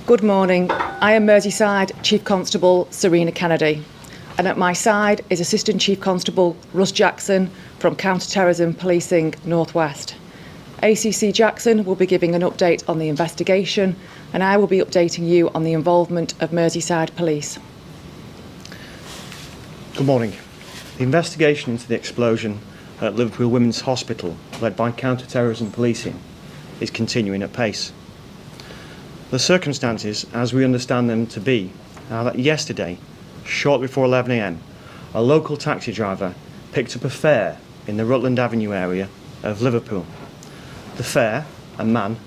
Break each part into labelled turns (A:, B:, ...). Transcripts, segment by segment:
A: Good morning. I am Merseyside Chief Constable Serena Kennedy, and at my side is Assistant Chief Constable Russ Jackson from Counter-Terrorism Policing North West. ACC Jackson will be giving an update on the investigation, and I will be updating you on the involvement of Merseyside Police.
B: Good morning. The investigation into the explosion at Liverpool Women's Hospital, led by Counter-Terrorism Policing, is continuing at pace. The circumstances, as we understand them to be, are that yesterday, shortly before 11 a.m, a local taxi driver picked up a fare in the Rutland Avenue area of Liverpool. The fare, a man,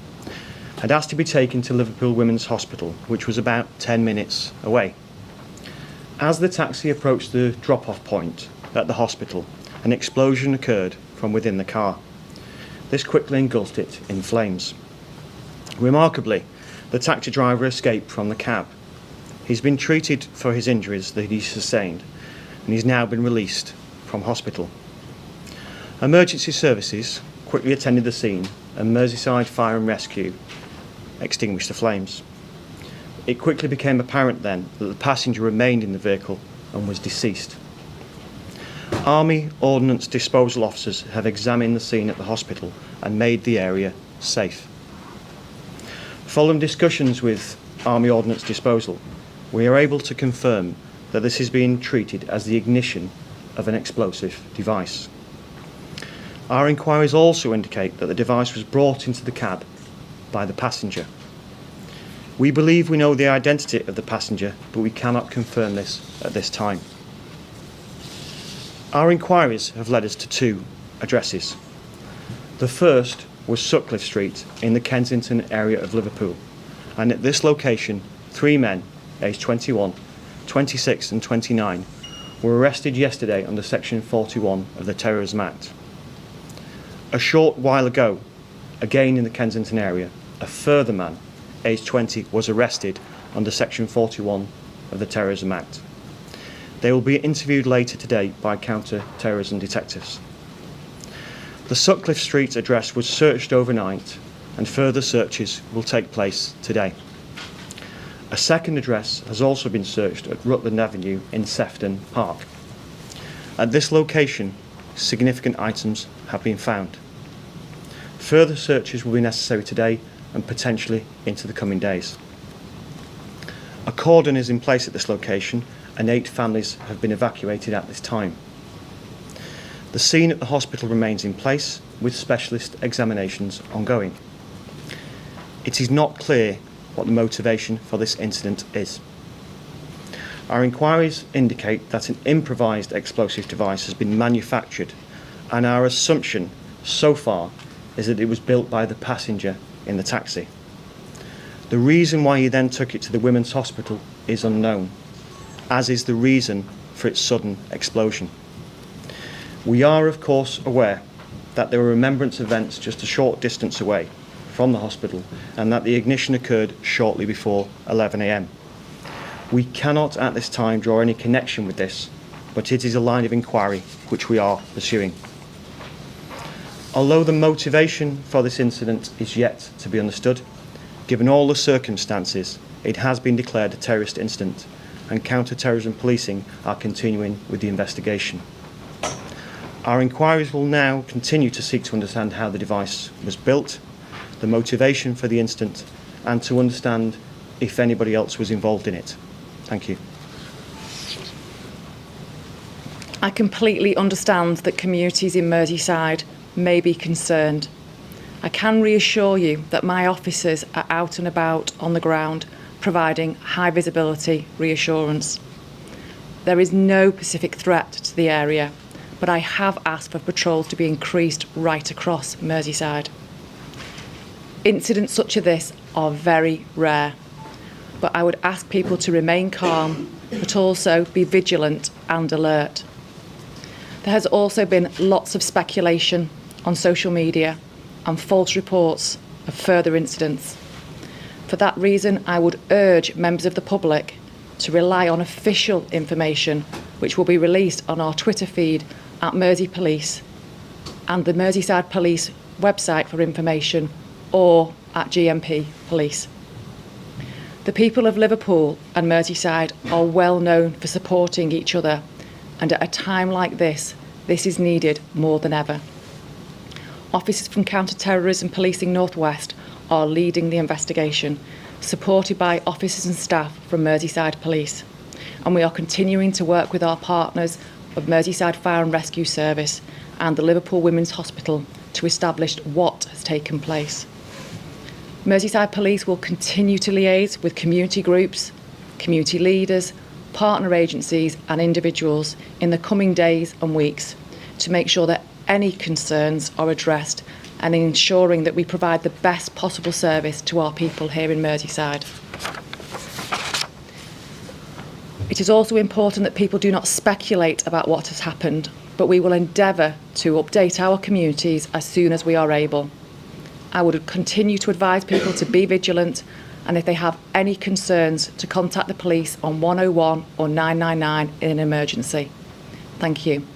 B: had asked to be taken to Liverpool Women's Hospital, which was about 10 minutes away. As the taxi approached the drop-off point at the hospital, an explosion occurred from within the car. This quickly engulfed it in flames. Remarkably, the taxi driver escaped from the cab. He's been treated for his injuries that he sustained, and he's now been released from hospital. Emergency services quickly attended the scene, and Merseyside Fire and Rescue extinguished the flames. It quickly became apparent then that the passenger remained in the vehicle and was deceased. Army Ordnance Disposal officers have examined the scene at the hospital and made the area safe. Following discussions with Army Ordnance Disposal, we are able to confirm that this is being treated as the ignition of an explosive device. Our inquiries also indicate that the device was brought into the cab by the passenger. We believe we know the identity of the passenger, but we cannot confirm this at this time. Our inquiries have led us to two addresses. The first was Sutcliffe Street in the Kensington area of Liverpool, and at this location 3 men aged 21, 26 and 29 were arrested yesterday under Section 41 of the Terrorism Act. A short while ago, again in the Kensington area, a further man aged 20 was arrested under Section 41 of the Terrorism Act. They will be interviewed later today by counter-terrorism detectives. The Sutcliffe Street address was searched overnight, and further searches will take place today. A second address has also been searched at Rutland Avenue in Sefton Park. At this location, significant items have been found. Further searches will be necessary today and potentially into the coming days. A cordon is in place at this location, and 8 families have been evacuated at this time. The scene at the hospital remains in place, with specialist examinations ongoing. It is not clear what the motivation for this incident is. Our inquiries indicate that an improvised explosive device has been manufactured, and our assumption so far is that it was built by the passenger in the taxi. The reason why he then took it to the women's hospital is unknown, as is the reason for its sudden explosion. We are, of course, aware that there were remembrance events just a short distance away from the hospital, and that the ignition occurred shortly before 11 a.m. We cannot at this time draw any connection with this, but it is a line of inquiry which we are pursuing. Although the motivation for this incident is yet to be understood, given all the circumstances, it has been declared a terrorist incident, and counter-terrorism policing are continuing with the investigation. Our inquiries will now continue to seek to understand how the device was built, the motivation for the incident, and to understand if anybody else was involved in it. Thank you.
A: I completely understand that communities in Merseyside may be concerned. I can reassure you that my officers are out and about on the ground, providing high visibility reassurance. There is no specific threat to the area, but I have asked for patrols to be increased right across Merseyside. Incidents such as this are very rare, but I would ask people to remain calm, but also be vigilant and alert. There has also been lots of speculation on social media and false reports of further incidents. For that reason, I would urge members of the public to rely on official information which will be released on our Twitter feed at Mersey Police and the Merseyside Police website for information, or at GMP Police. The people of Liverpool and Merseyside are well known for supporting each other, and at a time like this is needed more than ever. Officers from Counter-Terrorism Policing North West are leading the investigation, supported by officers and staff from Merseyside Police, and we are continuing to work with our partners of Merseyside Fire and Rescue Service and the Liverpool Women's Hospital to establish what has taken place. Merseyside Police will continue to liaise with community groups, community leaders, partner agencies and individuals in the coming days and weeks to make sure that any concerns are addressed and ensuring that we provide the best possible service to our people here in Merseyside. It is also important that people do not speculate about what has happened, but we will endeavour to update our communities as soon as we are able. I would continue to advise people to be vigilant, and if they have any concerns, to contact the police on 101 or 999 in an emergency. Thank you.